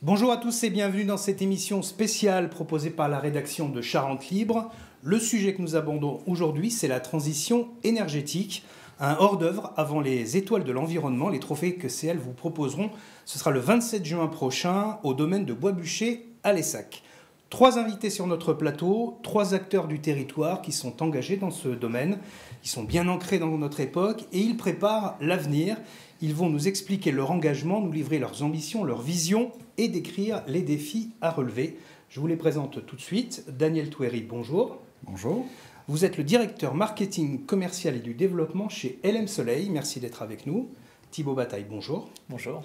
Bonjour à tous et bienvenue dans cette émission spéciale proposée par la rédaction de Charente Libre. Le sujet que nous abordons aujourd'hui, c'est la transition énergétique. Un hors-d'œuvre avant les étoiles de l'environnement, les trophées que CL vous proposeront. Ce sera le 27 juin prochain au domaine de Bois-Bûcher à Lessac. 3 invités sur notre plateau, 3 acteurs du territoire qui sont engagés dans ce domaine. Ils sont bien ancrés dans notre époque et ils préparent l'avenir. Ils vont nous expliquer leur engagement, nous livrer leurs ambitions, leurs visions et décrire les défis à relever. Je vous les présente tout de suite. Daniel Touéry, bonjour. Bonjour. Vous êtes le directeur marketing commercial et du développement chez LM Soleil. Merci d'être avec nous. Thibaut Bataille, bonjour. Bonjour.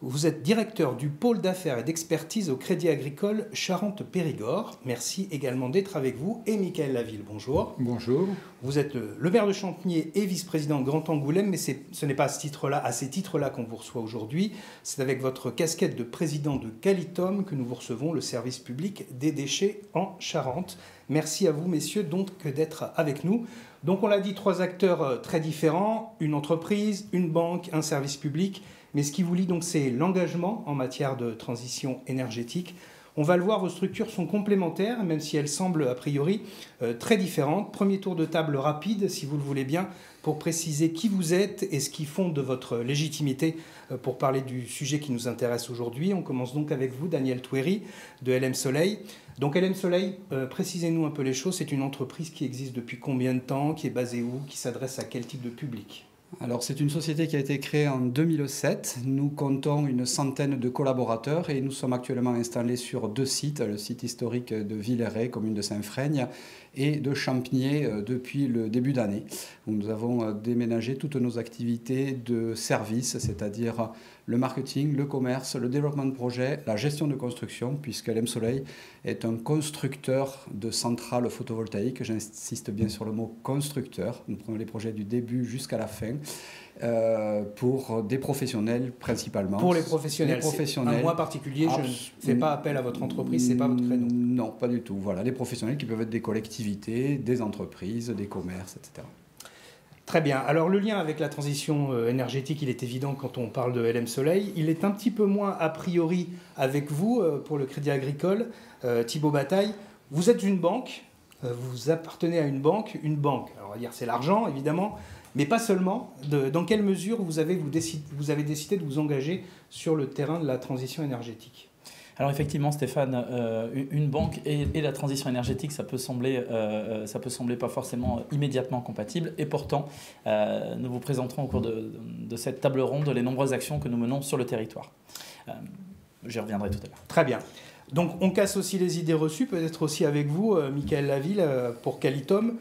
Vous êtes directeur du pôle d'affaires et d'expertise au Crédit Agricole Charente-Périgord. Merci également d'être avec vous. Et Michael Laville, bonjour. Bonjour. Vous êtes le maire de Champniers et vice-président de Grand Angoulême, mais ce n'est pas à ces titres-là qu'on vous reçoit aujourd'hui. C'est avec votre casquette de président de Qualitum que nous vous recevons, le service public des déchets en Charente. Merci à vous, messieurs, donc d'être avec nous. Donc on l'a dit, 3 acteurs très différents, une entreprise, une banque, un service public. Mais ce qui vous lie donc, c'est l'engagement en matière de transition énergétique. On va le voir, vos structures sont complémentaires, même si elles semblent a priori très différentes. Premier tour de table rapide, si vous le voulez bien, pour préciser qui vous êtes et ce qui fonde votre légitimité pour parler du sujet qui nous intéresse aujourd'hui. On commence donc avec vous, Daniel Touéry, de LM Soleil. Donc LM Soleil, précisez-nous un peu les choses. C'est une entreprise qui existe depuis combien de temps, qui est basée où, qui s'adresse à quel type de public ? Alors, c'est une société qui a été créée en 2007. Nous comptons une centaine de collaborateurs et nous sommes actuellement installés sur 2 sites, le site historique de Villeray, commune de Saint-Freigne, et de Champniers depuis le début d'année, où nous avons déménagé toutes nos activités de service, c'est-à-dire le marketing, le commerce, le développement de projets, la gestion de construction, puisque LM Soleil est un constructeur de centrales photovoltaïques. J'insiste bien sur le mot constructeur. Nous prenons les projets du début jusqu'à la fin. Pour des professionnels principalement. Pour les professionnels, c'est un mois particulier, je ne fais pas appel à votre entreprise, ce n'est pas votre créneau. Non, pas du tout. Voilà, les professionnels qui peuvent être des collectivités, des entreprises, des commerces, etc. Très bien. Alors le lien avec la transition énergétique, il est évident quand on parle de LM Soleil. Il est un petit peu moins a priori avec vous pour le Crédit Agricole. Thibaut Bataille, vous êtes une banque, vous appartenez à une banque. Alors on va dire c'est l'argent évidemment, mais pas seulement. Dans quelle mesure vous avez décidé de vous engager sur le terrain de la transition énergétique ? Alors effectivement, Stéphane, une banque et la transition énergétique, ça peut sembler pas forcément immédiatement compatible. Et pourtant, nous vous présenterons au cours de cette table ronde les nombreuses actions que nous menons sur le territoire. J'y reviendrai tout à l'heure. Très bien. Donc on casse aussi les idées reçues, peut-être aussi avec vous, Michael Laville, pour Qualitum.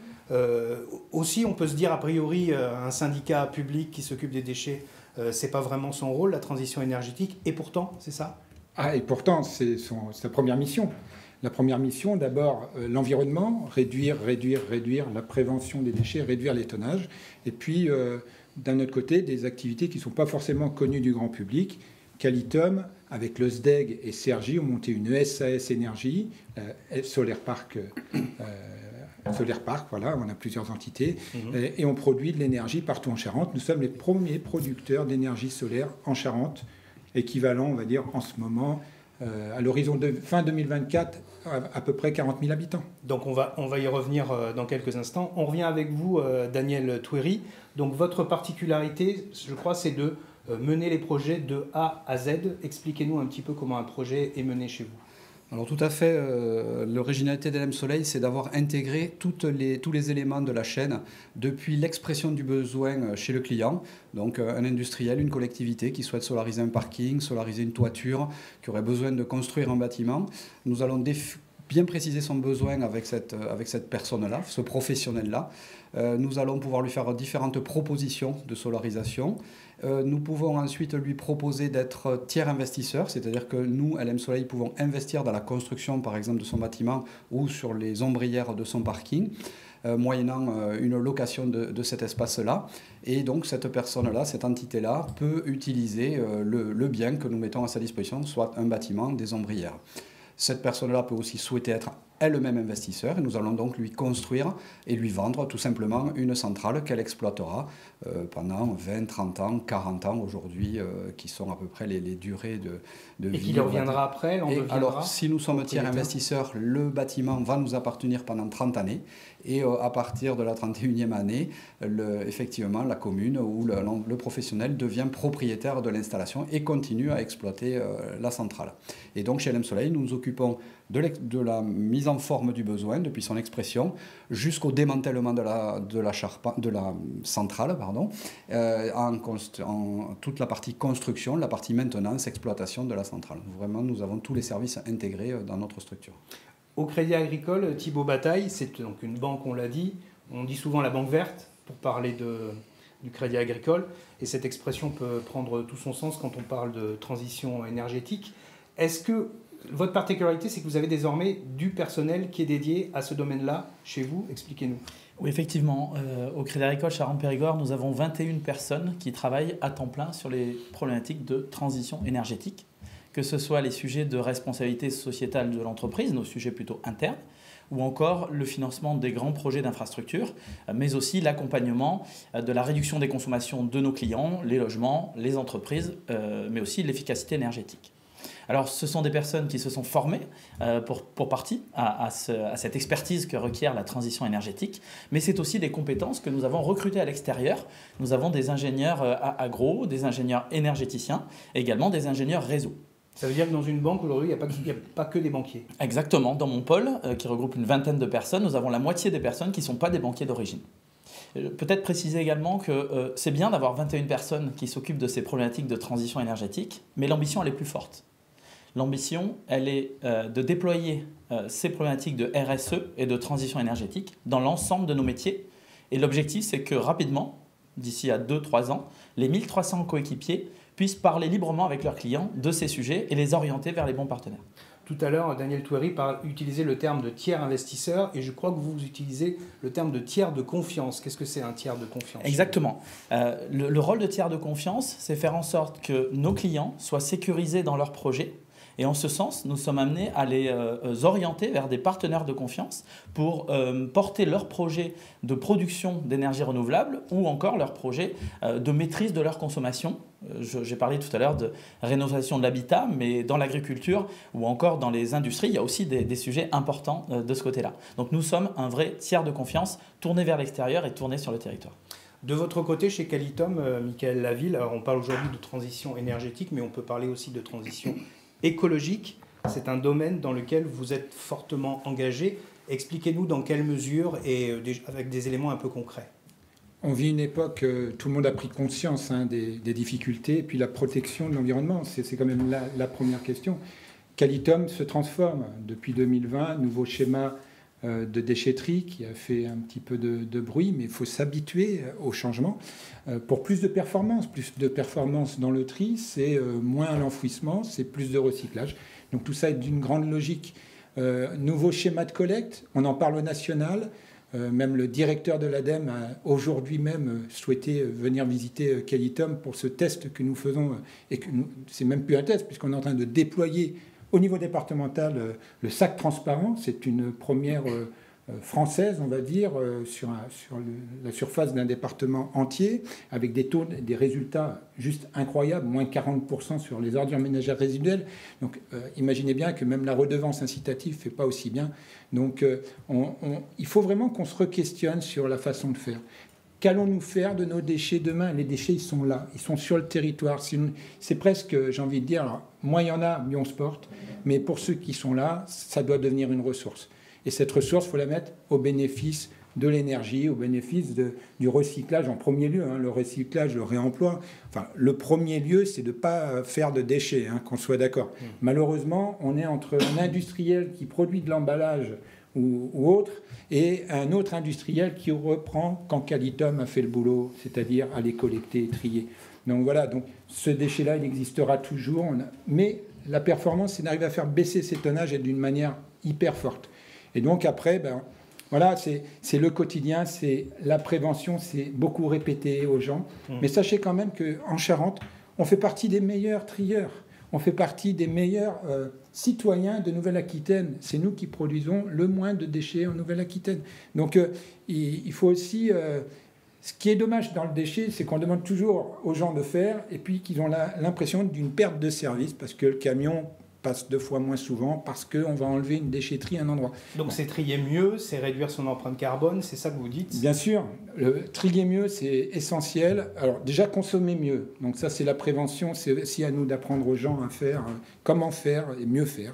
Aussi, on peut se dire a priori, un syndicat public qui s'occupe des déchets, c'est pas vraiment son rôle, la transition énergétique. Et pourtant, c'est ça ? Et pourtant, c'est sa première mission. La première mission, d'abord, l'environnement, réduire la prévention des déchets, réduire les tonnages. Et puis, d'un autre côté, des activités qui ne sont pas forcément connues du grand public. Qualitum, avec le SDEG et CRJ, ont monté une SAS Énergie, Solaire Park, voilà, on a plusieurs entités, et on produit de l'énergie partout en Charente. Nous sommes les premiers producteurs d'énergie solaire en Charente, équivalent, on va dire, en ce moment, à l'horizon de fin 2024, à peu près 40 000 habitants. Donc on va y revenir dans quelques instants. On revient avec vous, Daniel Touéry. Donc votre particularité, je crois, c'est de mener les projets de A à Z. Expliquez-nous un petit peu comment un projet est mené chez vous. Alors tout à fait, l'originalité d'LM Soleil, c'est d'avoir intégré tous les éléments de la chaîne, depuis l'expression du besoin chez le client, donc un industriel, une collectivité qui souhaite solariser un parking, solariser une toiture, qui aurait besoin de construire un bâtiment. Nous allons bien préciser son besoin avec cette personne-là, ce professionnel-là. Nous allons pouvoir lui faire différentes propositions de solarisation. Nous pouvons ensuite lui proposer d'être tiers investisseur, c'est-à-dire que nous, LM Soleil, pouvons investir dans la construction, par exemple, de son bâtiment ou sur les ombrières de son parking, moyennant une location de cet espace-là. Et donc, cette personne-là, cette entité-là, peut utiliser le bien que nous mettons à sa disposition, soit un bâtiment, des ombrières. Cette personne-là peut aussi souhaiter être est le même investisseur et nous allons donc lui construire et lui vendre tout simplement une centrale qu'elle exploitera pendant 20, 30 ans, 40 ans aujourd'hui, qui sont à peu près les durées de vie. Et qui reviendra après, alors, si nous sommes tiers investisseurs, le bâtiment va nous appartenir pendant 30 années. Et à partir de la 31e année, effectivement, la commune ou le professionnel devient propriétaire de l'installation et continue à exploiter la centrale. Et donc, chez LM Soleil, nous nous occupons de la mise en forme du besoin depuis son expression jusqu'au démantèlement de la centrale, en toute la partie construction, la partie maintenance, exploitation de la centrale. Vraiment, nous avons tous les services intégrés dans notre structure. Au Crédit Agricole, Thibaut Bataille, c'est donc une banque, on l'a dit. On dit souvent la banque verte pour parler du Crédit Agricole. Et cette expression peut prendre tout son sens quand on parle de transition énergétique. Est-ce que votre particularité, c'est que vous avez désormais du personnel qui est dédié à ce domaine-là chez vous? Expliquez-nous. Oui, effectivement. Au Crédit Agricole Charente-Périgord, nous avons 21 personnes qui travaillent à temps plein sur les problématiques de transition énergétique, que ce soit les sujets de responsabilité sociétale de l'entreprise, nos sujets plutôt internes, ou encore le financement des grands projets d'infrastructure, mais aussi l'accompagnement de la réduction des consommations de nos clients, les logements, les entreprises, mais aussi l'efficacité énergétique. Alors, ce sont des personnes qui se sont formées pour partie à cette expertise que requiert la transition énergétique, mais c'est aussi des compétences que nous avons recrutées à l'extérieur. Nous avons des ingénieurs agro, des ingénieurs énergéticiens, et également des ingénieurs réseau. Ça veut dire que dans une banque, aujourd'hui, il n'y a pas que des banquiers. Exactement. Dans mon pôle, qui regroupe une vingtaine de personnes, nous avons la moitié des personnes qui ne sont pas des banquiers d'origine. Peut-être préciser également que c'est bien d'avoir 21 personnes qui s'occupent de ces problématiques de transition énergétique, mais l'ambition, elle est plus forte. L'ambition, elle est de déployer ces problématiques de RSE et de transition énergétique dans l'ensemble de nos métiers. Et l'objectif, c'est que rapidement, d'ici à 2-3 ans, les 1300 coéquipiers puissent parler librement avec leurs clients de ces sujets et les orienter vers les bons partenaires. Tout à l'heure, Daniel Touéry utilisait le terme de tiers investisseur et je crois que vous utilisez le terme de tiers de confiance. Qu'est-ce que c'est un tiers de confiance? Exactement. Le rôle de tiers de confiance, c'est faire en sorte que nos clients soient sécurisés dans leurs projets. Et en ce sens, nous sommes amenés à les orienter vers des partenaires de confiance pour porter leurs projets de production d'énergie renouvelable ou encore leurs projets de maîtrise de leur consommation. J'ai parlé tout à l'heure de rénovation de l'habitat, mais dans l'agriculture ou encore dans les industries, il y a aussi des sujets importants de ce côté-là. Donc nous sommes un vrai tiers de confiance tourné vers l'extérieur et tourné sur le territoire. De votre côté, chez Qualitum, Michael Laville, alors on parle aujourd'hui de transition énergétique, mais on peut parler aussi de transition écologique. C'est un domaine dans lequel vous êtes fortement engagé. Expliquez-nous dans quelle mesure et avec des éléments un peu concrets. On vit une époque, tout le monde a pris conscience des difficultés et puis la protection de l'environnement. C'est quand même la première question. Qualitum se transforme depuis 2020, nouveau schéma de déchetterie qui a fait un petit peu de bruit, mais il faut s'habituer au changement. Pour plus de performance dans le tri, c'est moins à l'enfouissement, c'est plus de recyclage. Donc tout ça est d'une grande logique. Nouveau schéma de collecte, on en parle au national. Même le directeur de l'ADEME a aujourd'hui même souhaité venir visiter Qualitum pour ce test que nous faisons. Et que c'est même plus un test, puisqu'on est en train de déployer au niveau départemental le sac transparent. C'est une première française, on va dire, sur la surface d'un département entier, avec des taux, des résultats juste incroyables, moins 40% sur les ordures ménagères résiduelles. Donc imaginez bien que même la redevance incitative ne fait pas aussi bien. Donc il faut vraiment qu'on se re-questionne sur la façon de faire. Qu'allons-nous faire de nos déchets demain? Les déchets, ils sont là, ils sont sur le territoire. C'est presque, j'ai envie de dire, alors, moins il y en a, mieux on se porte. Mais pour ceux qui sont là, ça doit devenir une ressource. Et cette ressource, il faut la mettre au bénéfice de l'énergie, au bénéfice du recyclage en premier lieu. Le recyclage, le réemploi. Enfin, le premier lieu, c'est de ne pas faire de déchets, qu'on soit d'accord. Malheureusement, on est entre un industriel qui produit de l'emballage ou autre, et un autre industriel qui reprend quand Qualitum a fait le boulot, c'est-à-dire à les collecter et trier. Donc voilà, donc ce déchet-là, il existera toujours, mais la performance, c'est d'arriver à faire baisser ces tonnages et d'une manière hyper forte. Et donc après, voilà, c'est le quotidien, c'est la prévention, c'est beaucoup répété aux gens. Mais sachez quand même qu'en Charente, on fait partie des meilleurs trieurs. on fait partie des meilleurs citoyens de Nouvelle-Aquitaine. C'est nous qui produisons le moins de déchets en Nouvelle-Aquitaine. Donc il faut aussi... ce qui est dommage dans le déchet, c'est qu'on demande toujours aux gens de faire et puis qu'ils ont l'impression d'une perte de service parce que le camion passe 2 fois moins souvent parce qu'on va enlever une déchetterie à un endroit. Donc c'est trier mieux, c'est réduire son empreinte carbone, c'est ça que vous dites? Bien sûr, trier mieux, c'est essentiel. Alors déjà, consommer mieux. Donc ça, c'est la prévention. C'est aussi à nous d'apprendre aux gens à faire, comment faire et mieux faire.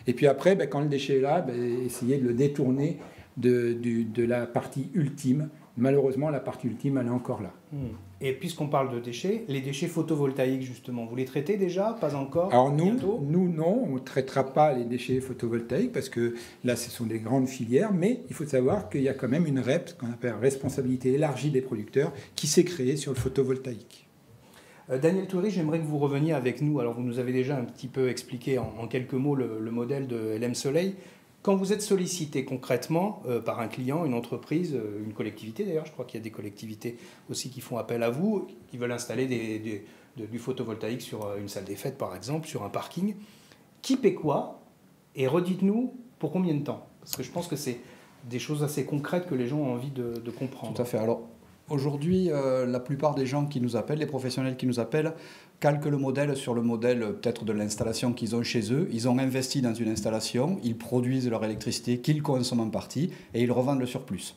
Et puis après, quand le déchet est là, essayer de le détourner de la partie ultime. Malheureusement, la partie ultime, elle est encore là. Et puisqu'on parle de déchets, les déchets photovoltaïques, justement, vous les traitez déjà? Pas encore? Alors nous, non, on ne traitera pas les déchets photovoltaïques parce que là, ce sont des grandes filières, mais il faut savoir qu'il y a quand même une REP, ce qu'on appelle responsabilité élargie des producteurs, qui s'est créée sur le photovoltaïque. Daniel Toury, j'aimerais que vous reveniez avec nous. Alors, vous nous avez déjà un petit peu expliqué en quelques mots le modèle de LM Soleil. Quand vous êtes sollicité concrètement par un client, une entreprise, une collectivité d'ailleurs, je crois qu'il y a des collectivités aussi qui font appel à vous, qui veulent installer du photovoltaïque sur une salle des fêtes par exemple, sur un parking, qui paie quoi? Et redites-nous pour combien de temps? Parce que je pense que c'est des choses assez concrètes que les gens ont envie de comprendre. Tout à fait. Alors, aujourd'hui, la plupart des gens qui nous appellent, les professionnels qui nous appellent, calquent le modèle sur le modèle peut-être de l'installation qu'ils ont chez eux. Ils ont investi dans une installation, ils produisent leur électricité qu'ils consomment en partie et ils revendent le surplus.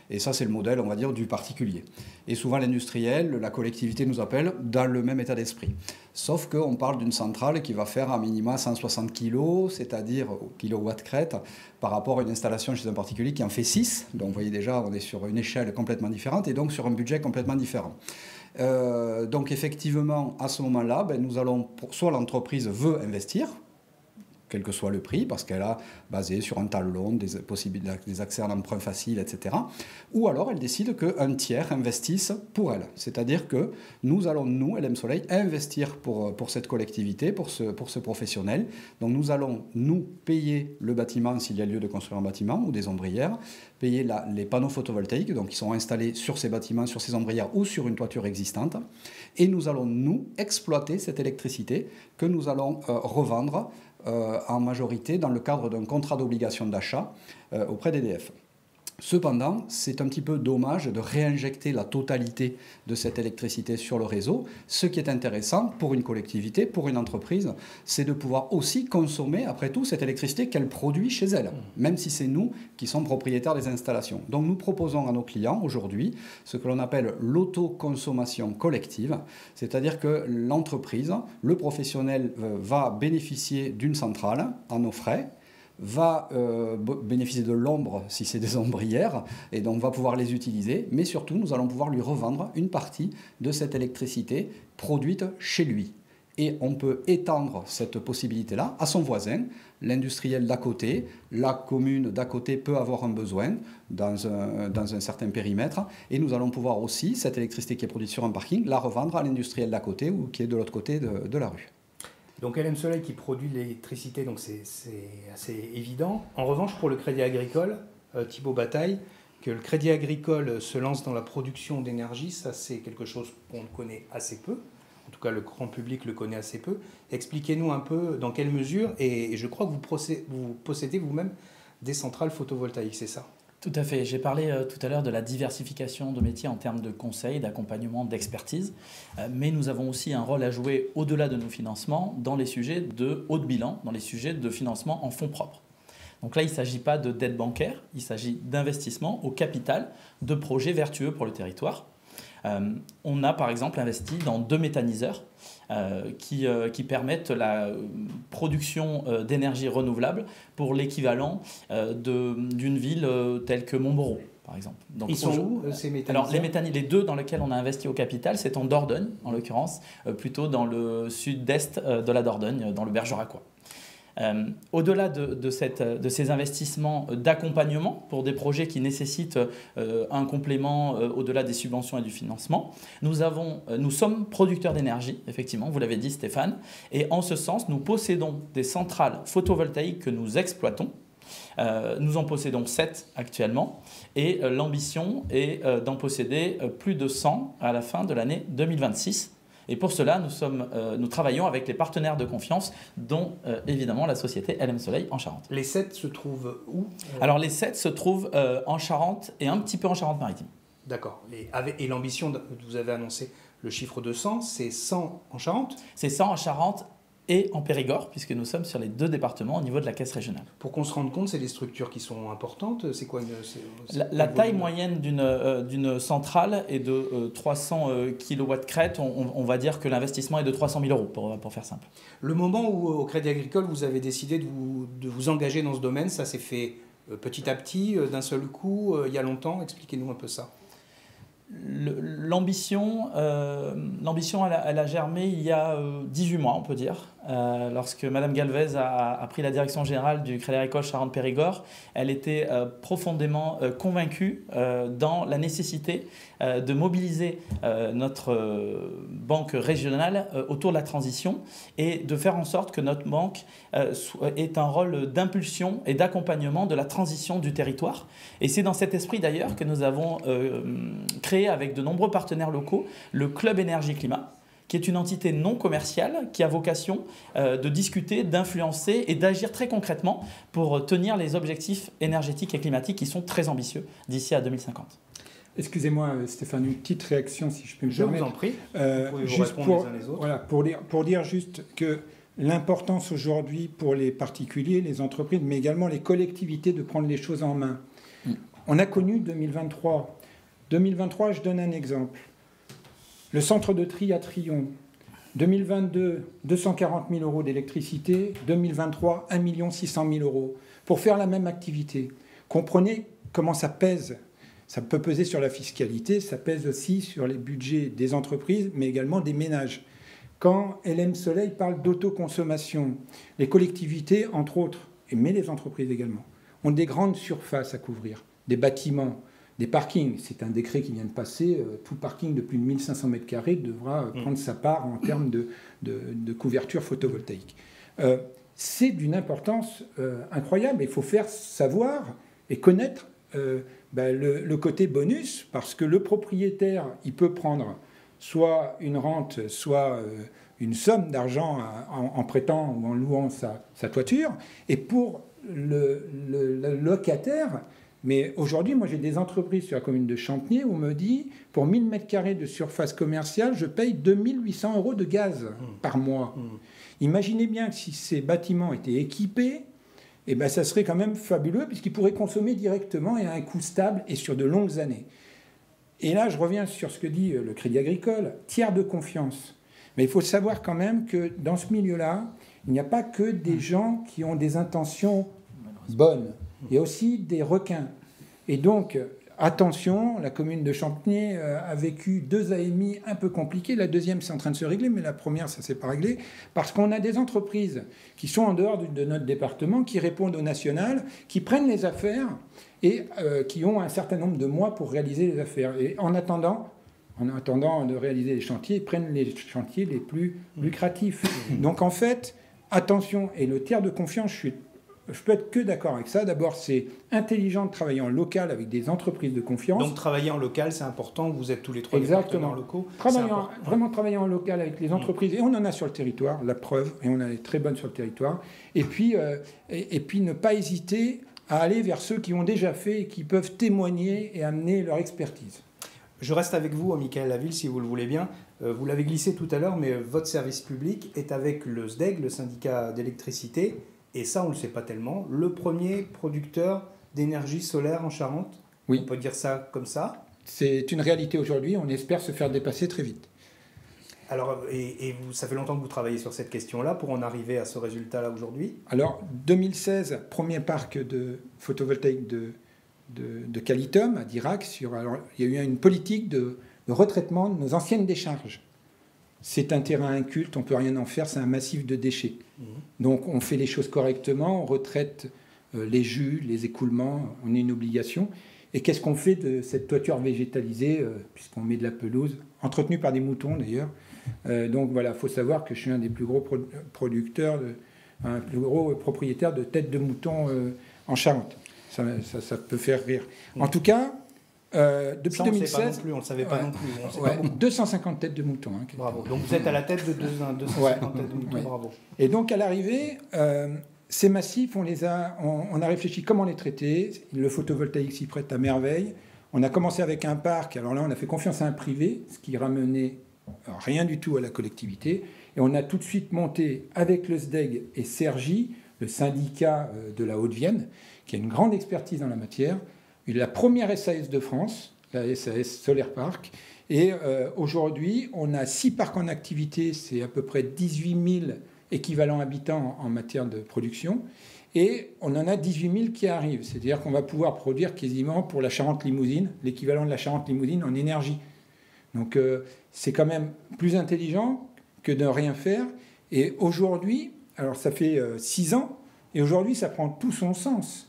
Et ça, c'est le modèle, on va dire, du particulier. Et souvent, l'industriel, la collectivité nous appelle dans le même état d'esprit. Sauf qu'on parle d'une centrale qui va faire à minima 160 kg, c'est-à-dire kilowatts crête, par rapport à une installation chez un particulier qui en fait 6. Donc, vous voyez déjà, on est sur une échelle complètement différente et donc sur un budget complètement différent. Donc, effectivement, à ce moment-là, nous allons, soit l'entreprise veut investir, quel que soit le prix, parce qu'elle a basé sur un temps long, des accès à l'emprunt facile, etc. Ou alors elle décide qu'un tiers investisse pour elle. C'est-à-dire que nous allons, nous, LM Soleil, investir pour cette collectivité, pour ce professionnel. Donc nous allons, nous, payer le bâtiment s'il y a lieu de construire un bâtiment ou des ombrières, payer les panneaux photovoltaïques, donc qui sont installés sur ces bâtiments, sur ces ombrières ou sur une toiture existante. Et nous allons, nous, exploiter cette électricité que nous allons revendre en majorité dans le cadre d'un contrat d'obligation d'achat auprès d'EDF. Cependant, c'est un petit peu dommage de réinjecter la totalité de cette électricité sur le réseau. Ce qui est intéressant pour une collectivité, pour une entreprise, c'est de pouvoir aussi consommer, après tout, cette électricité qu'elle produit chez elle, même si c'est nous qui sommes propriétaires des installations. Donc nous proposons à nos clients aujourd'hui ce que l'on appelle l'autoconsommation collective, c'est-à-dire que l'entreprise, le professionnel va bénéficier d'une centrale à nos frais, va bénéficier de l'ombre si c'est des ombrières et donc va pouvoir les utiliser, mais surtout nous allons pouvoir lui revendre une partie de cette électricité produite chez lui. Et on peut étendre cette possibilité-là à son voisin, l'industriel d'à côté, la commune d'à côté peut avoir un besoin dans un certain périmètre et nous allons pouvoir aussi, cette électricité qui est produite sur un parking, la revendre à l'industriel d'à côté ou qui est de l'autre côté de la rue. Donc LM Soleil qui produit de l'électricité, donc c'est assez évident. En revanche, pour le Crédit Agricole, Thibaut Bataille, que le Crédit Agricole se lance dans la production d'énergie, ça c'est quelque chose qu'on connaît assez peu. En tout cas, le grand public le connaît assez peu. Expliquez-nous un peu dans quelle mesure, et je crois que vous possédez vous-même des centrales photovoltaïques, c'est ça ? Tout à fait. J'ai parlé tout à l'heure de la diversification de métiers en termes de conseil, d'accompagnement, d'expertise. Mais nous avons aussi un rôle à jouer au-delà de nos financements dans les sujets de haut de bilan, dans les sujets de financement en fonds propres. Donc là, il ne s'agit pas de dette bancaire, il s'agit d'investissement au capital de projets vertueux pour le territoire. On a par exemple investi dans 2 méthaniseurs qui permettent la production d'énergie renouvelable pour l'équivalent d'une ville telle que Montmoreau, par exemple. Donc, ils sont où ces méthaniseurs ? Alors les 2 dans lesquels on a investi au capital, c'est en Dordogne, en l'occurrence, plutôt dans le sud-est de la Dordogne, dans le Bergeracois. Au-delà de ces investissements d'accompagnement pour des projets qui nécessitent un complément au-delà des subventions et du financement, nous sommes producteurs d'énergie, effectivement, vous l'avez dit Stéphane, et en ce sens, nous possédons des centrales photovoltaïques que nous exploitons. Nous en possédons 7 actuellement et l'ambition est d'en posséder plus de 100 à la fin de l'année 2026. Et pour cela, nous travaillons avec les partenaires de confiance, dont évidemment la société LM Soleil en Charente. Les 7 se trouvent où? Alors les 7 se trouvent en Charente et un petit peu en Charente-Maritime. D'accord. Et l'ambition, vous avez annoncé le chiffre de 100, c'est 100 en Charente? C'est 100 en Charente et en Périgord, puisque nous sommes sur les 2 départements au niveau de la caisse régionale. Pour qu'on se rende compte, c'est des structures qui sont importantes. C'est quoi la taille moyenne d'une centrale est de 300 kW crête. On va dire que l'investissement est de 300 000 € pour faire simple. Le moment où, au Crédit Agricole, vous avez décidé de vous engager dans ce domaine, ça s'est fait petit à petit, d'un seul coup, il y a longtemps. Expliquez-nous un peu ça. L'ambition, elle a germé il y a 18 mois, on peut dire. Lorsque Mme Galvez a pris la direction générale du Crédit Agricole Charente-Périgord, elle était profondément convaincue dans la nécessité de mobiliser notre banque régionale autour de la transition et de faire en sorte que notre banque ait un rôle d'impulsion et d'accompagnement de la transition du territoire. Et c'est dans cet esprit d'ailleurs que nous avons créé avec de nombreux partenaires locaux le Club Énergie Climat, qui est une entité non commerciale qui a vocation de discuter, d'influencer et d'agir très concrètement pour tenir les objectifs énergétiques et climatiques qui sont très ambitieux d'ici à 2050. Excusez-moi Stéphane, une petite réaction si je peux me permettre. Je vous en prie, vous pouvez vous répondre les uns les autres. Voilà, pour dire juste que l'importance aujourd'hui pour les particuliers, les entreprises, mais également les collectivités de prendre les choses en main. On a connu 2023. 2023, je donne un exemple. Le centre de tri à Trion, 2022, 240 000 € d'électricité, 2023, 1 600 000 € pour faire la même activité. Comprenez comment ça pèse. Ça peut peser sur la fiscalité, ça pèse aussi sur les budgets des entreprises, mais également des ménages. Quand LM Soleil parle d'autoconsommation, les collectivités, entre autres, mais les entreprises également, ont des grandes surfaces à couvrir, des bâtiments, des parkings. C'est un décret qui vient de passer. Tout parking de plus de 1500 m² devra prendre sa part en termes de couverture photovoltaïque. C'est d'une importance incroyable. Il faut faire savoir et connaître le côté bonus, parce que le propriétaire, il peut prendre soit une rente, soit une somme d'argent en prêtant ou en louant sa toiture. Et pour le locataire, mais aujourd'hui, moi j'ai des entreprises sur la commune de Champniers où on me dit, pour 1000 m² de surface commerciale, je paye 2800 € de gaz par mois. Imaginez bien que si ces bâtiments étaient équipés, eh ben, ça serait quand même fabuleux, puisqu'ils pourraient consommer directement et à un coût stable et sur de longues années. Et là, je reviens sur ce que dit le Crédit Agricole, tiers de confiance. Mais il faut savoir quand même que dans ce milieu-là, il n'y a pas que des gens qui ont des intentions bonnes. Il y a aussi des requins. Et donc, attention, la commune de Champniers a vécu 2 AMI un peu compliquées. La deuxième, c'est en train de se régler, mais la première, ça ne s'est pas réglé. Parce qu'on a des entreprises qui sont en dehors de notre département, qui répondent au national, qui prennent les affaires et qui ont un certain nombre de mois pour réaliser les affaires. Et en attendant de réaliser les chantiers, ils prennent les chantiers les plus lucratifs. Donc en fait, attention, et le tiers de confiance, je peux être que d'accord avec ça. D'abord, c'est intelligent de travailler en local avec des entreprises de confiance. Donc travailler en local, c'est important. Vous êtes tous les 3 Exactement. partenaires locaux. Vraiment travailler en local avec les entreprises. Et on en a sur le territoire, la preuve. Et on a des très bonnes sur le territoire. Et puis ne pas hésiter à aller vers ceux qui ont déjà fait et qui peuvent témoigner et amener leur expertise. Je reste avec vous, Michael Laville, si vous le voulez bien. Vous l'avez glissé tout à l'heure, mais votre service public est avec le SDEG, le syndicat d'électricité. Et ça, on ne le sait pas tellement, le premier producteur d'énergie solaire en Charente. Oui. On peut dire ça comme ça. C'est une réalité aujourd'hui, on espère se faire dépasser très vite. Alors, ça fait longtemps que vous travaillez sur cette question-là pour en arriver à ce résultat-là aujourd'hui? Alors, 2016, premier parc de photovoltaïque de Calitum à Dirac. Alors, il y a eu une politique de retraitement de nos anciennes décharges. C'est un terrain inculte, on ne peut rien en faire, c'est un massif de déchets. Donc on fait les choses correctement, on retraite les jus, les écoulements, on a une obligation. Et qu'est-ce qu'on fait de cette toiture végétalisée, puisqu'on met de la pelouse, entretenue par des moutons d'ailleurs. Donc voilà, il faut savoir que je suis un des plus gros producteurs, un plus gros propriétaire de têtes de moutons en Charente. Ça peut faire rire. En tout cas, Depuis Ça, on 2016, on ne le savait pas non plus. On sait ouais, pas beaucoup. 250 têtes de moutons. Hein, Bravo. Donc vous êtes à la tête de 250 têtes de moutons. Ouais. Bravo. Et donc à l'arrivée, ces massifs, on a réfléchi comment les traiter. Le photovoltaïque s'y prête à merveille. On a commencé avec un parc. Alors là, on a fait confiance à un privé, ce qui ramenait rien du tout à la collectivité. Et on a tout de suite monté avec le SDEG et Cergy, le syndicat de la Haute-Vienne, qui a une grande expertise dans la matière, la première SAS de France, la SAS Solaire Park. Et aujourd'hui, on a 6 parcs en activité, c'est à peu près 18 000 équivalents habitants en matière de production. Et on en a 18 000 qui arrivent. C'est-à-dire qu'on va pouvoir produire quasiment pour la Charente-Limousine, l'équivalent de la Charente-Limousine en énergie. Donc c'est quand même plus intelligent que de rien faire. Et aujourd'hui, alors ça fait 6 ans, et aujourd'hui ça prend tout son sens.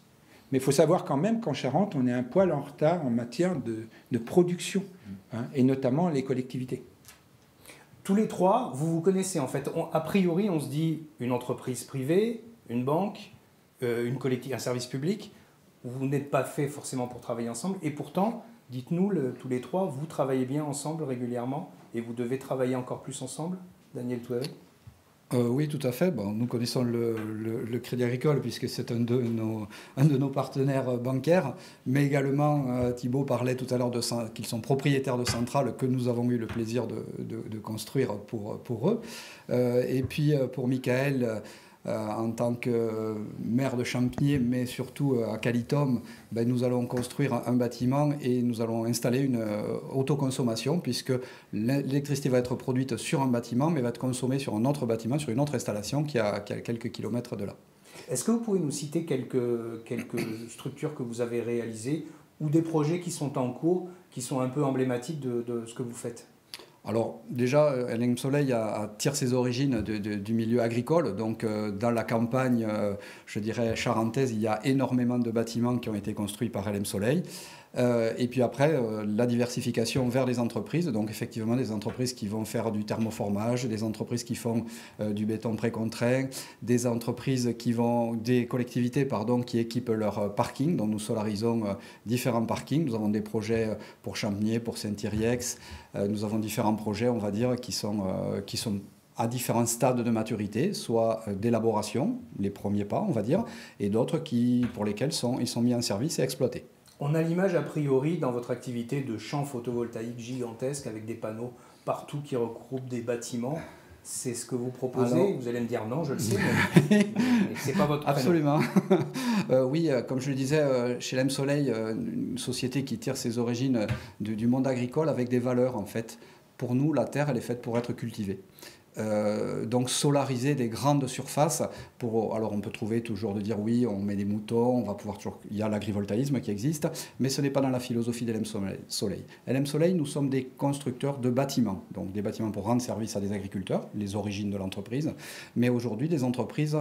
Mais il faut savoir quand même qu'en Charente, on est un poil en retard en matière de production, hein, et notamment les collectivités. Tous les trois, vous vous connaissez en fait. A priori, on se dit une entreprise privée, une banque, un service public. Vous n'êtes pas fait forcément pour travailler ensemble. Et pourtant, dites-nous, tous les trois, vous travaillez bien ensemble régulièrement et vous devez travailler encore plus ensemble. Daniel Touavé. Oui, tout à fait. Bon, nous connaissons le Crédit Agricole puisque c'est un de nos partenaires bancaires, mais également Thibaut parlait tout à l'heure qu'ils sont propriétaires de centrales que nous avons eu le plaisir de construire pour eux. Et puis pour Michael, en tant que maire de Champniers, mais surtout à Calitom, nous allons construire un bâtiment et nous allons installer une autoconsommation puisque l'électricité va être produite sur un bâtiment mais va être consommée sur un autre bâtiment, sur une autre installation qui a quelques kilomètres de là. Est-ce que vous pouvez nous citer quelques structures que vous avez réalisées ou des projets qui sont en cours, qui sont un peu emblématiques de ce que vous faites ? Alors déjà, LM Soleil tire ses origines du milieu agricole. Donc dans la campagne, je dirais charentaise, il y a énormément de bâtiments qui ont été construits par LM Soleil. Et puis après, la diversification vers les entreprises. Donc effectivement, des entreprises qui vont faire du thermoformage, des entreprises qui font du béton précontraint, des collectivités qui équipent leur parking. Donc nous solarisons différents parkings. Nous avons des projets pour Champniers, pour Saint-Yrieix. Nous avons différents projets, on va dire, qui sont à différents stades de maturité, soit d'élaboration, les premiers pas, on va dire, et d'autres pour lesquels ils sont mis en service et exploités. On a l'image a priori dans votre activité de champs photovoltaïques gigantesques avec des panneaux partout qui regroupent des bâtiments. C'est ce que vous proposez. Alors, vous allez me dire non, je le sais, mais c'est pas votre créneau. Absolument. Oui, comme je le disais, chez LM Soleil, une société qui tire ses origines du monde agricole avec des valeurs en fait. Pour nous, la terre, elle est faite pour être cultivée. Donc solariser des grandes surfaces alors on peut trouver toujours de dire oui, on met des moutons, on va pouvoir toujours, il y a l'agrivoltaïsme qui existe, mais ce n'est pas dans la philosophie d'LM Soleil. LM Soleil, nous sommes des constructeurs de bâtiments, donc des bâtiments pour rendre service à des agriculteurs, les origines de l'entreprise, mais aujourd'hui des entreprises,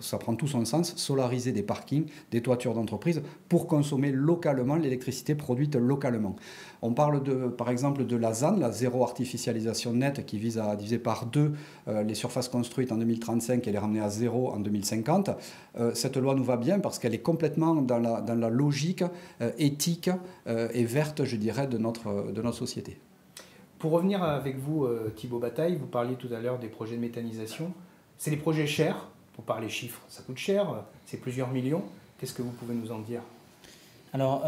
ça prend tout son sens, solariser des parkings, des toitures d'entreprise pour consommer localement l'électricité produite localement. On parle par exemple de la ZAN, la zéro artificialisation nette, qui vise à diviser par 2 les surfaces construites en 2035 et les ramener à 0 en 2050. Cette loi nous va bien parce qu'elle est complètement dans la logique éthique et verte, je dirais, de notre société. Pour revenir avec vous, Thibaut Bataille, vous parliez tout à l'heure des projets de méthanisation. C'est des projets chers, pour parler chiffres, ça coûte cher, c'est plusieurs millions. Qu'est-ce que vous pouvez nous en dire ? Alors,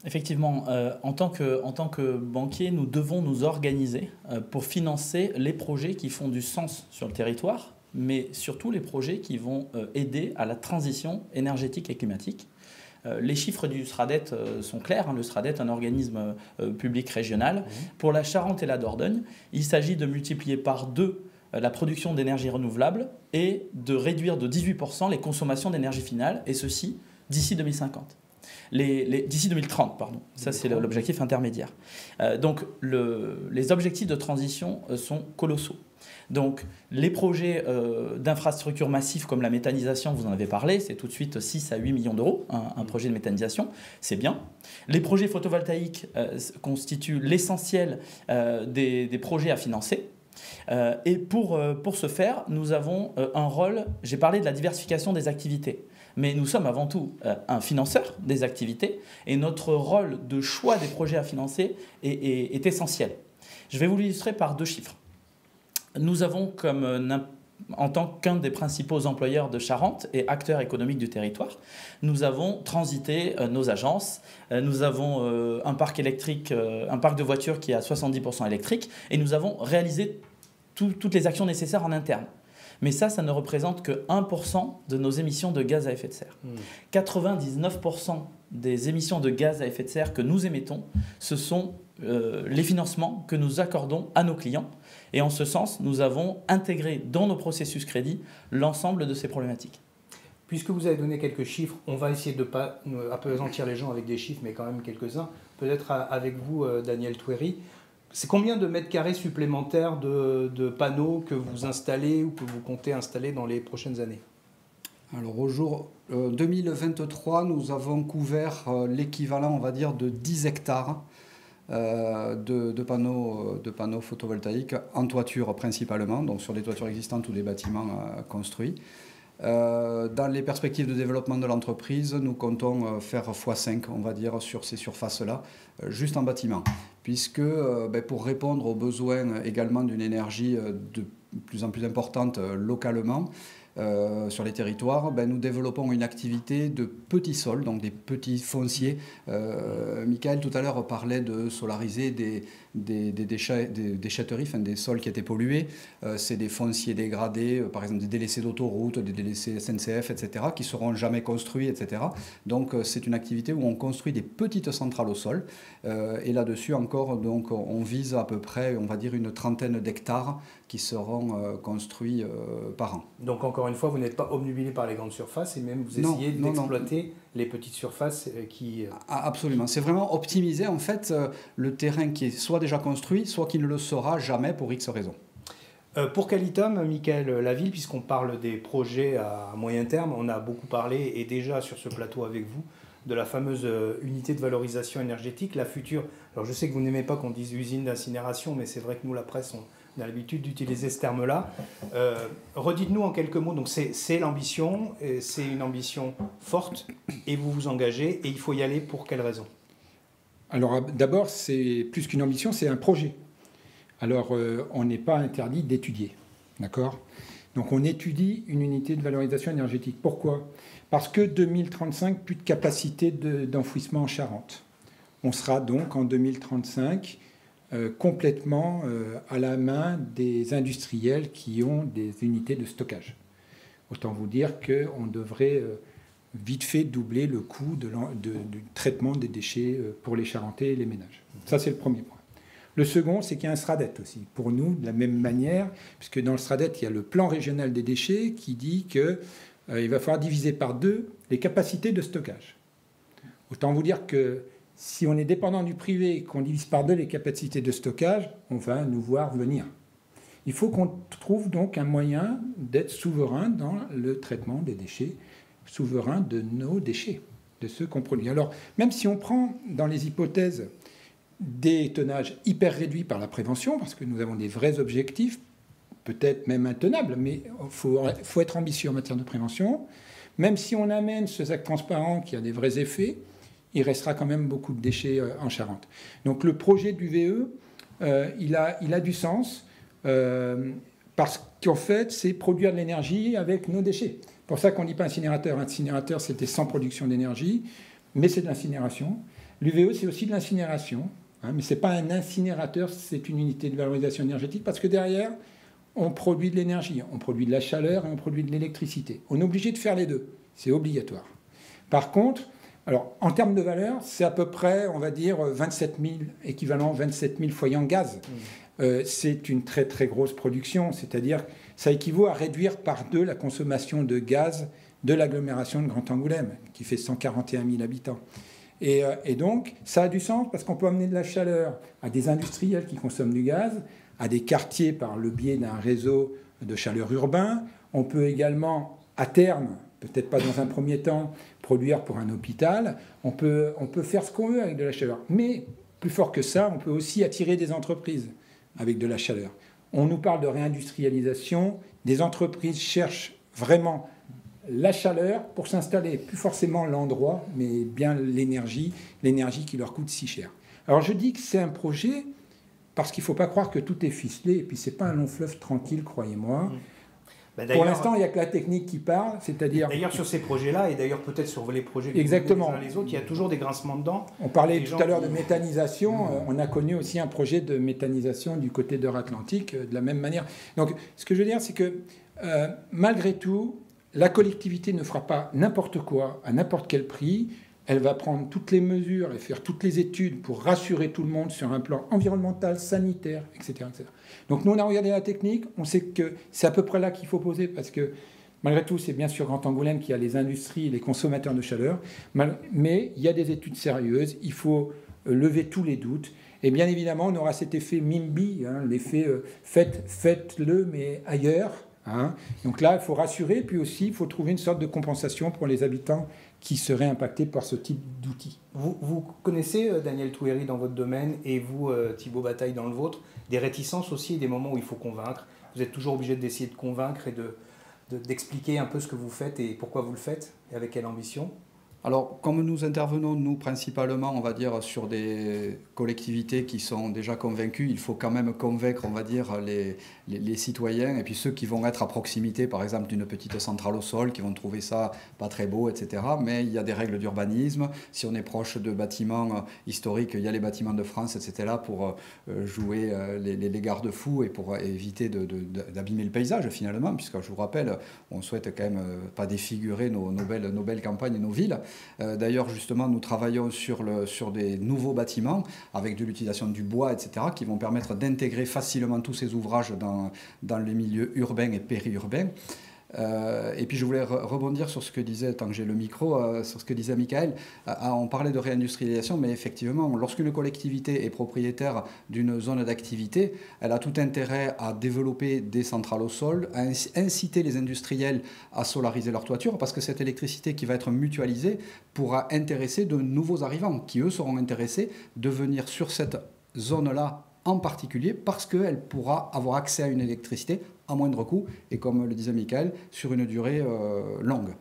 effectivement, en tant que banquier, nous devons nous organiser pour financer les projets qui font du sens sur le territoire, mais surtout les projets qui vont aider à la transition énergétique et climatique. Les chiffres du SRADET sont clairs. Le SRADET est un organisme public régional. Pour la Charente et la Dordogne, il s'agit de multiplier par 2 la production d'énergie renouvelable et de réduire de 18% les consommations d'énergie finale, et ceci d'ici 2050. D'ici 2030, pardon. Ça, c'est l'objectif intermédiaire. Donc, les objectifs de transition sont colossaux. Donc, les projets d'infrastructures massives comme la méthanisation, vous en avez parlé, c'est tout de suite 6 à 8 millions d'euros, un projet de méthanisation, c'est bien. Les projets photovoltaïques constituent l'essentiel des projets à financer. Et pour ce faire, nous avons un rôle, j'ai parlé de la diversification des activités. mais nous sommes avant tout un financeur des activités et notre rôle de choix des projets à financer est essentiel. Je vais vous l'illustrer par 2 chiffres. Nous avons en tant qu'un des principaux employeurs de Charente et acteurs économiques du territoire, nous avons transité nos agences, nous avons un parc électrique, un parc de voitures qui est à 70% électrique et nous avons réalisé toutes les actions nécessaires en interne. Mais ça ne représente que 1% de nos émissions de gaz à effet de serre. 99% des émissions de gaz à effet de serre que nous émettons, ce sont les financements que nous accordons à nos clients. Et en ce sens, nous avons intégré dans nos processus crédit l'ensemble de ces problématiques. Puisque vous avez donné quelques chiffres, on va essayer de ne pas appesantir les gens avec des chiffres, mais quand même quelques-uns. Peut-être avec vous, Daniel Touéry. C'est combien de mètres carrés supplémentaires de panneaux que vous installez ou que vous comptez installer dans les prochaines années? Alors au jour 2023, nous avons couvert l'équivalent, on va dire, de 10 hectares de panneaux photovoltaïques en toiture principalement, donc sur des toitures existantes ou des bâtiments construits. Dans les perspectives de développement de l'entreprise, nous comptons faire x5, on va dire, sur ces surfaces-là, juste en bâtiment. Puisque pour répondre aux besoins également d'une énergie de plus en plus importante localement, sur les territoires, nous développons une activité de petits sols, donc des petits fonciers. Michael tout à l'heure parlait de solariser des déchetteries, des sols qui étaient pollués. C'est des fonciers dégradés, par exemple des délaissés d'autoroutes, des délaissés SNCF, etc., qui ne seront jamais construits, etc. Donc c'est une activité où on construit des petites centrales au sol. Et là-dessus encore, donc, on vise à peu près, on va dire, une trentaine d'hectares qui seront construits par an. Donc encore une fois, vous n'êtes pas obnubilé par les grandes surfaces et même vous essayez d'exploiter les petites surfaces qui... Absolument. C'est vraiment optimiser en fait le terrain qui est soit déjà construit, soit qui ne le sera jamais pour X raisons. Pour Calitom, Michael Laville, puisqu'on parle des projets à moyen terme, on a beaucoup parlé, et déjà sur ce plateau avec vous, de la fameuse unité de valorisation énergétique, la future... Alors je sais que vous n'aimez pas qu'on dise usine d'incinération, mais c'est vrai que nous, la presse, on a l'habitude d'utiliser ce terme-là. Redites-nous en quelques mots, donc c'est l'ambition, c'est une ambition forte, et vous vous engagez, et il faut y aller pour quelles raisons? Alors d'abord, c'est plus qu'une ambition, c'est un projet. Alors on n'est pas interdit d'étudier, d'accord? Donc on étudie une unité de valorisation énergétique. Pourquoi? Parce que 2035, plus de capacité d'enfouissement en Charente. On sera donc en 2035 complètement à la main des industriels qui ont des unités de stockage. Autant vous dire qu'on devrait vite fait doubler le coût du traitement des déchets pour les Charentais et les ménages. Ça, c'est le premier point. Le second, c'est qu'il y a un SRADET aussi. Pour nous, de la même manière, puisque dans le SRADET, il y a le plan régional des déchets qui dit qu'il va falloir diviser par 2 les capacités de stockage. Autant vous dire que si on est dépendant du privé et qu'on divise par 2 les capacités de stockage, on va nous voir venir. Il faut qu'on trouve donc un moyen d'être souverain dans le traitement des déchets, souverain de nos déchets, de ceux qu'on produit. Alors, même si on prend dans les hypothèses des tonnages hyper réduits par la prévention, parce que nous avons des vrais objectifs, peut-être même intenables, mais il faut être ambitieux en matière de prévention, même si on amène ce sac transparent qui a des vrais effets, il restera quand même beaucoup de déchets en Charente. Donc le projet du VE, il a du sens, parce qu'en fait, c'est produire de l'énergie avec nos déchets. C'est pour ça qu'on ne dit pas incinérateur. Incinérateur, c'était sans production d'énergie, mais c'est de l'incinération. L'UVE, c'est aussi de l'incinération, mais ce n'est pas un incinérateur, c'est une unité de valorisation énergétique, parce que derrière, on produit de l'énergie, on produit de la chaleur et on produit de l'électricité. On est obligé de faire les deux, c'est obligatoire. Par contre, alors, en termes de valeur, c'est à peu près, on va dire, 27 000, équivalent 27 000 foyers en gaz. C'est une très très grosse production, c'est-à-dire ça équivaut à réduire par 2 la consommation de gaz de l'agglomération de Grand Angoulême, qui fait 141 000 habitants. Et donc, ça a du sens parce qu'on peut amener de la chaleur à des industriels qui consomment du gaz, à des quartiers par le biais d'un réseau de chaleur urbain. On peut également, à terme, peut-être pas dans un premier temps, produire pour un hôpital. On peut faire ce qu'on veut avec de la chaleur. Mais plus fort que ça, on peut aussi attirer des entreprises avec de la chaleur. On nous parle de réindustrialisation. Des entreprises cherchent vraiment la chaleur pour s'installer, plus forcément l'endroit, mais bien l'énergie qui leur coûte si cher. Alors je dis que c'est un projet parce qu'il ne faut pas croire que tout est ficelé, et puis ce n'est pas un long fleuve tranquille, croyez-moi. Pour l'instant, il n'y a que la technique qui parle, c'est-à-dire... D'ailleurs, sur ces projets-là, et d'ailleurs peut-être sur les projets exactement. Les autres, il y a toujours des grincements de dents. On parlait tout à l'heure de méthanisation, on a connu aussi un projet de méthanisation du côté d'Eure-Atlantique, de la même manière. Donc, ce que je veux dire, c'est que malgré tout, la collectivité ne fera pas n'importe quoi à n'importe quel prix. Elle va prendre toutes les mesures et faire toutes les études pour rassurer tout le monde sur un plan environnemental, sanitaire, etc. etc. Donc nous, on a regardé la technique, on sait que c'est à peu près là qu'il faut poser, parce que malgré tout, c'est bien sûr Grand Angoulême qui a les industries et les consommateurs de chaleur, mais il y a des études sérieuses, il faut lever tous les doutes. Et bien évidemment, on aura cet effet MIMBY, hein, l'effet faites-le, mais ailleurs. Hein. Donc là, il faut rassurer, puis aussi, il faut trouver une sorte de compensation pour les habitants qui seraient impactés par ce type d'outils. Vous connaissez, Daniel Touéry, dans votre domaine, et vous, Thibaut Bataille, dans le vôtre, des réticences aussi, des moments où il faut convaincre. Vous êtes toujours obligé d'essayer de convaincre et d'expliquer un peu ce que vous faites et pourquoi vous le faites, et avec quelle ambition. Alors, comme nous intervenons, nous, principalement, on va dire, sur des collectivités qui sont déjà convaincues, il faut quand même convaincre, on va dire, les citoyens, et puis ceux qui vont être à proximité, par exemple, d'une petite centrale au sol, qui vont trouver ça pas très beau, etc. Mais il y a des règles d'urbanisme. Si on est proche de bâtiments historiques, il y a les bâtiments de France, etc., là, pour jouer les garde-fous et pour éviter d'abîmer le paysage, finalement, puisque, je vous rappelle, on souhaite quand même pas défigurer nos belles campagnes et nos villes. D'ailleurs, justement, nous travaillons sur des nouveaux bâtiments avec de l'utilisation du bois, etc., qui vont permettre d'intégrer facilement tous ces ouvrages dans les milieux urbains et périurbains. Et puis je voulais rebondir sur ce que disait, tant que j'ai le micro, sur ce que disait Michael. On parlait de réindustrialisation, mais effectivement, lorsqu'une collectivité est propriétaire d'une zone d'activité, elle a tout intérêt à développer des centrales au sol, à inciter les industriels à solariser leur toiture, parce que cette électricité qui va être mutualisée pourra intéresser de nouveaux arrivants, qui eux seront intéressés de venir sur cette zone-là en particulier, parce qu'elle pourra avoir accès à une électricité à moindre coût, et comme le disait Michael, sur une durée longue.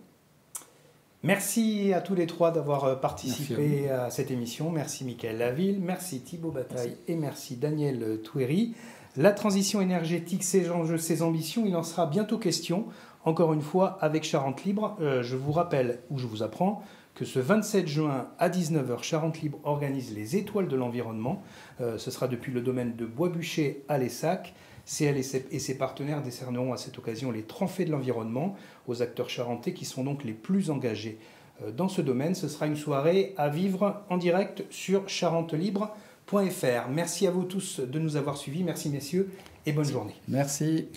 Merci à tous les trois d'avoir participé à cette émission. Merci Michael Laville, merci Thibaut Bataille et merci Daniel Touéry. La transition énergétique, ses enjeux, ses ambitions, il en sera bientôt question, encore une fois avec Charente Libre. Je vous rappelle, ou je vous apprends, que ce 27 juin à 19h, Charente Libre organise les Étoiles de l'environnement. Ce sera depuis le domaine de Bois-Bûcher à Lessac. CL et ses partenaires décerneront à cette occasion les trophées de l'environnement aux acteurs charentais qui sont donc les plus engagés dans ce domaine. Ce sera une soirée à vivre en direct sur charentelibre.fr. Merci à vous tous de nous avoir suivis. Merci messieurs et bonne journée. Merci.